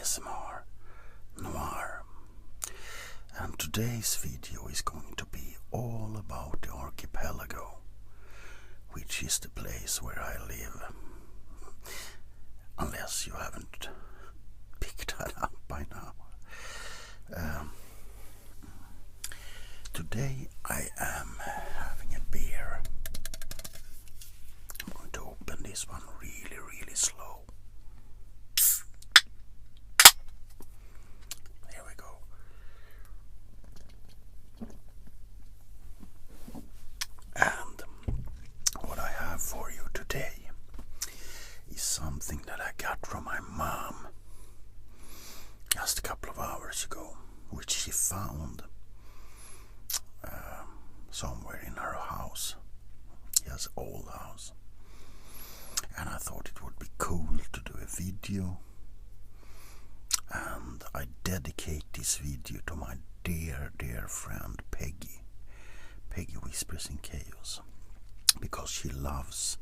ASMR Noir, and today's video is going to be all about the archipelago, which is the place where I live, unless you haven't picked that up by now. Today I am having a beer. I'm going to open this one really slow. There we go. And what I have for you today is something that I got from my mom just a couple of hours ago, which she found somewhere in her house. She has an old house, and I thought it would be cool to do a video, and I dedicate this video to my dear friend Peggy Whispers in Chaos, because she loves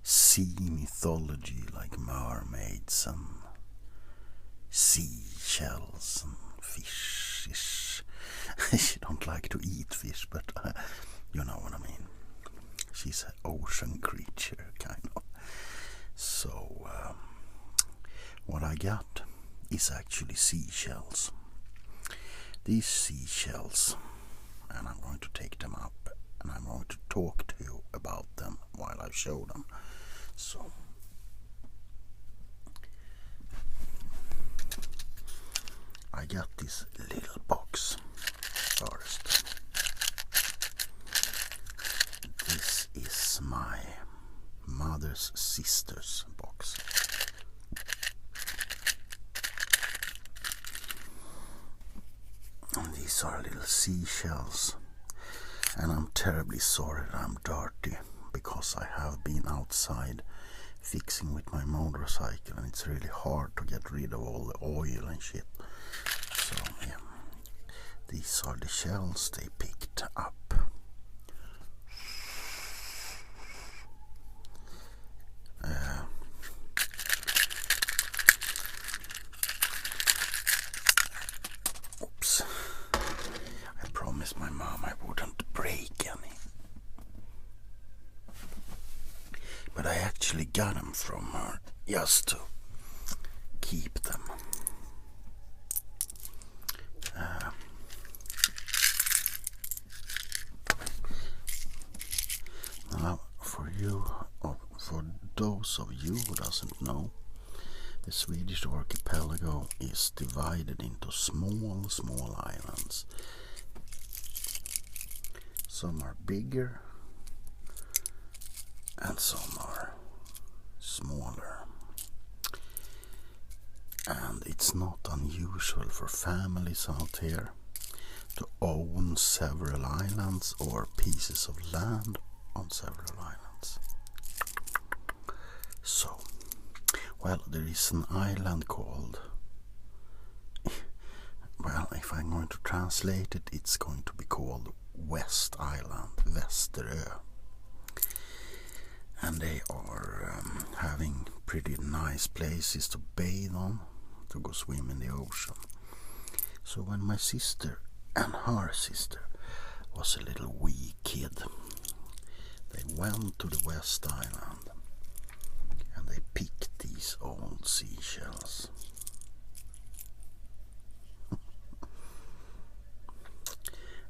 sea mythology like mermaids and seashells and fish. She don't like to eat fish, but you know what I mean. She's an ocean creature, kind of. So what I got is actually seashells. These seashells, and I'm going to take them up and I'm going to talk to you about them while I show them. So I got this little box first. This is my mother's sister's box. And these are little seashells, and I'm terribly sorry that I'm dirty, because I have been outside fixing with my motorcycle, and it's really hard to get rid of all the oil and shit. So yeah, these are the shells they picked up. Oops, I promised my mom I wouldn't break any, but I actually got them from her just to keep them. Now, for those of you who doesn't know, the Swedish archipelago is divided into small islands. Some are bigger and some are smaller. And it's not unusual for families out here to own several islands or pieces of land on several islands. So, well, there is an island called, well, if I'm going to translate it, it's going to be called West Island, Västerö. And they are having pretty nice places to bathe on, to go swim in the ocean. So when my sister and her sister was a little wee kid, they went to the West Island and they picked these old seashells.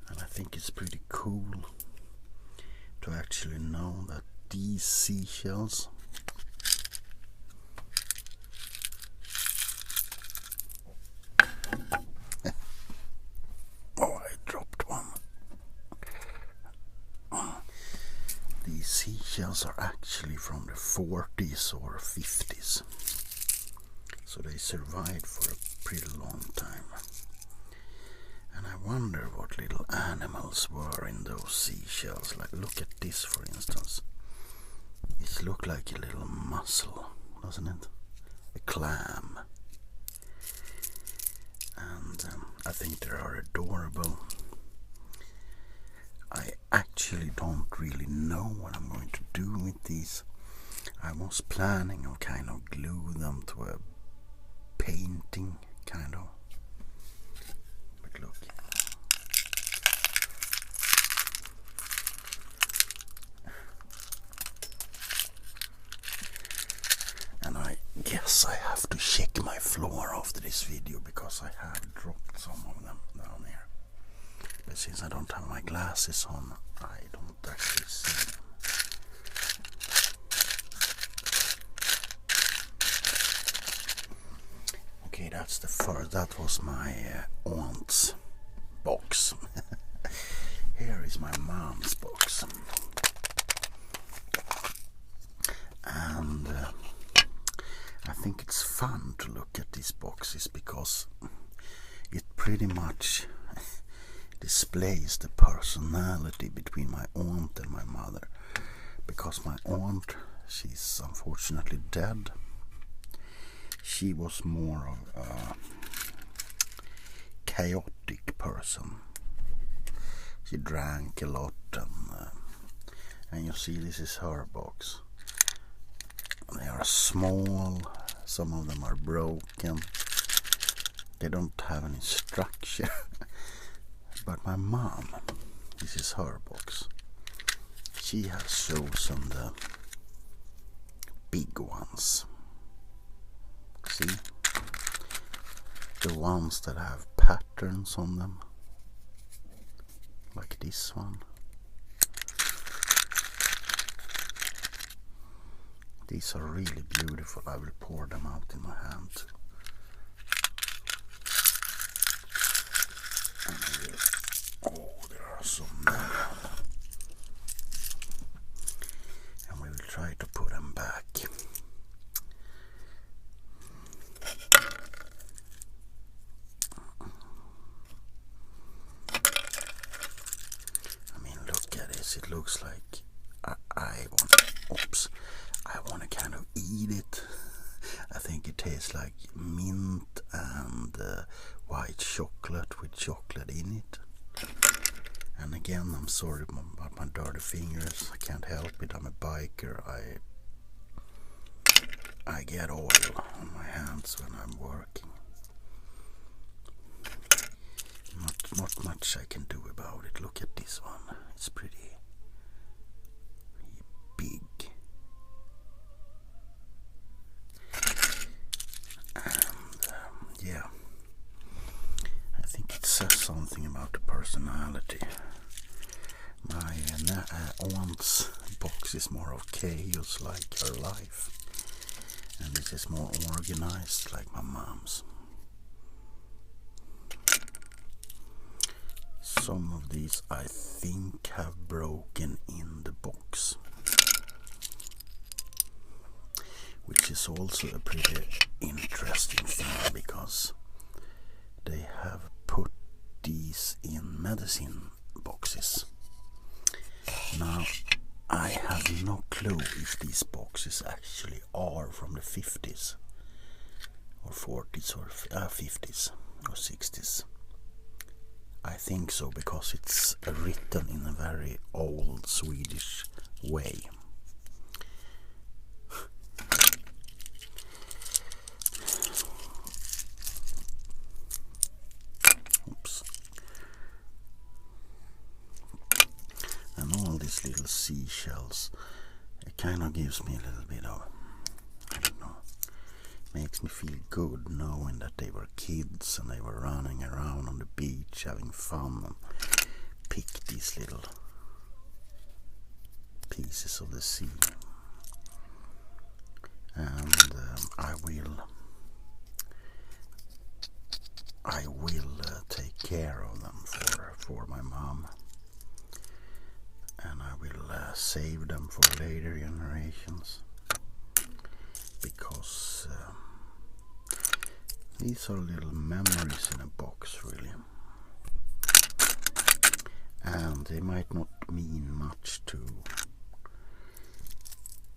And I think it's pretty cool to actually know that these seashells oh, I dropped one. These seashells are actually from the 40s or 50s, so they survived for a pretty long time. And I wonder what little animals were in those seashells. Like, look at this, for instance. It looks like a little mussel, doesn't it? A clam. And I think they are adorable. I actually don't really know what I'm going to do with these. I was planning of kind of glue them to a painting, kind of. But look. And I guess I have to check my floor after this video because I have dropped some of them down here. But since I don't have my glasses on, I don't actually see them. Okay, that's the first. That was my aunt's box. Here is my mom's box. And I think it's fun to look at these boxes because it pretty much displays the personality between my aunt and my mother. Because my aunt, she's unfortunately dead. She was more of a chaotic person. She drank a lot, and you see this is her box. They are small, some of them are broken, they don't have any structure. But my mom, this is her box. She has chosen the big ones. See? The ones that have patterns on them. Like this one. These are really beautiful. I will pour them out in my hand too. And I will, oh, there are so many. And we will try to put them back. I mean, look at this. It looks like I want to kind of eat it. I think it tastes like mint and white chocolate with chocolate in it. And again, I'm sorry about my dirty fingers. I can't help it. I'm a biker. I get oil on my hands when I'm working. Not much I can do about it. Look at this one. It's pretty big. Yeah, I think it says something about the personality. My aunt's box is more of chaos, like her life, and this is more organized, like my mom's. Some of these I think have broken in the box, which is also a pretty interesting thing because they have put these in medicine boxes. Now, I have no clue if these boxes actually are from the 50s or 40s or 50s or 60s. I think so because it's written in a very old Swedish way. These little seashells, it kind of gives me a little bit of, I don't know, makes me feel good knowing that they were kids and they were running around on the beach having fun and pick these little pieces of the sea. And I will take care of them for my mom. And I will save them for later generations, because these are little memories in a box, really, and they might not mean much to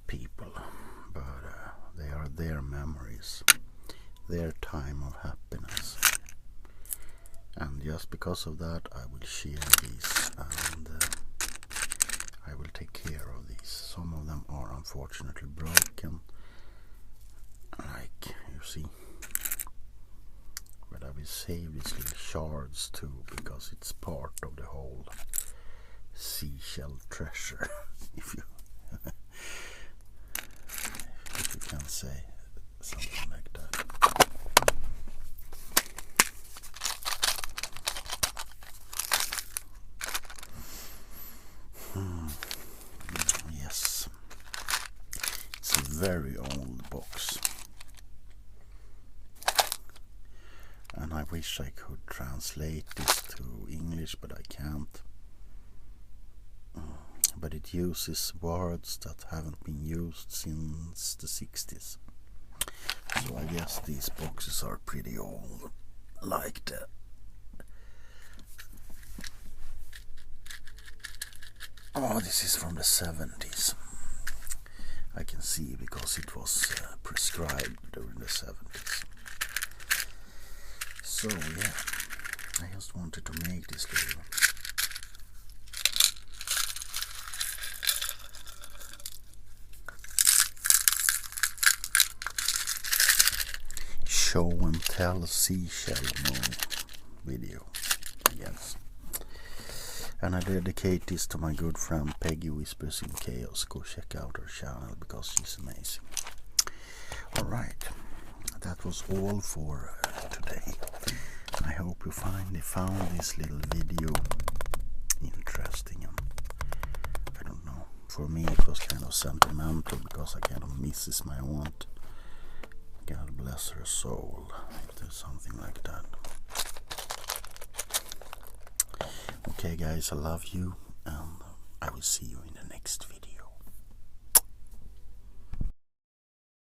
people, but they are their memories, their time of happiness, and just because of that I will share these, and I will take care of these. Some of them are unfortunately broken, like you see. But I will save these little shards too, because it's part of the whole seashell treasure, if you can say something like that. Yes, it's a very old box, and I wish I could translate this to English, but I can't. But it uses words that haven't been used since the 60s. So I guess these boxes are pretty old, like that. Oh, this is from the 70s. I can see because it was prescribed during the 70s. So yeah, I just wanted to make this little show and tell seashell video, I guess. And I dedicate this to my good friend Peggy Whispers in Chaos. Go check out her channel because she's amazing. Alright, that was all for today. I hope you finally found this little video interesting, and I don't know, for me it was kind of sentimental because I kind of misses my aunt. God bless her soul, if there's something like that. Okay guys, I love you, and I will see you in the next video.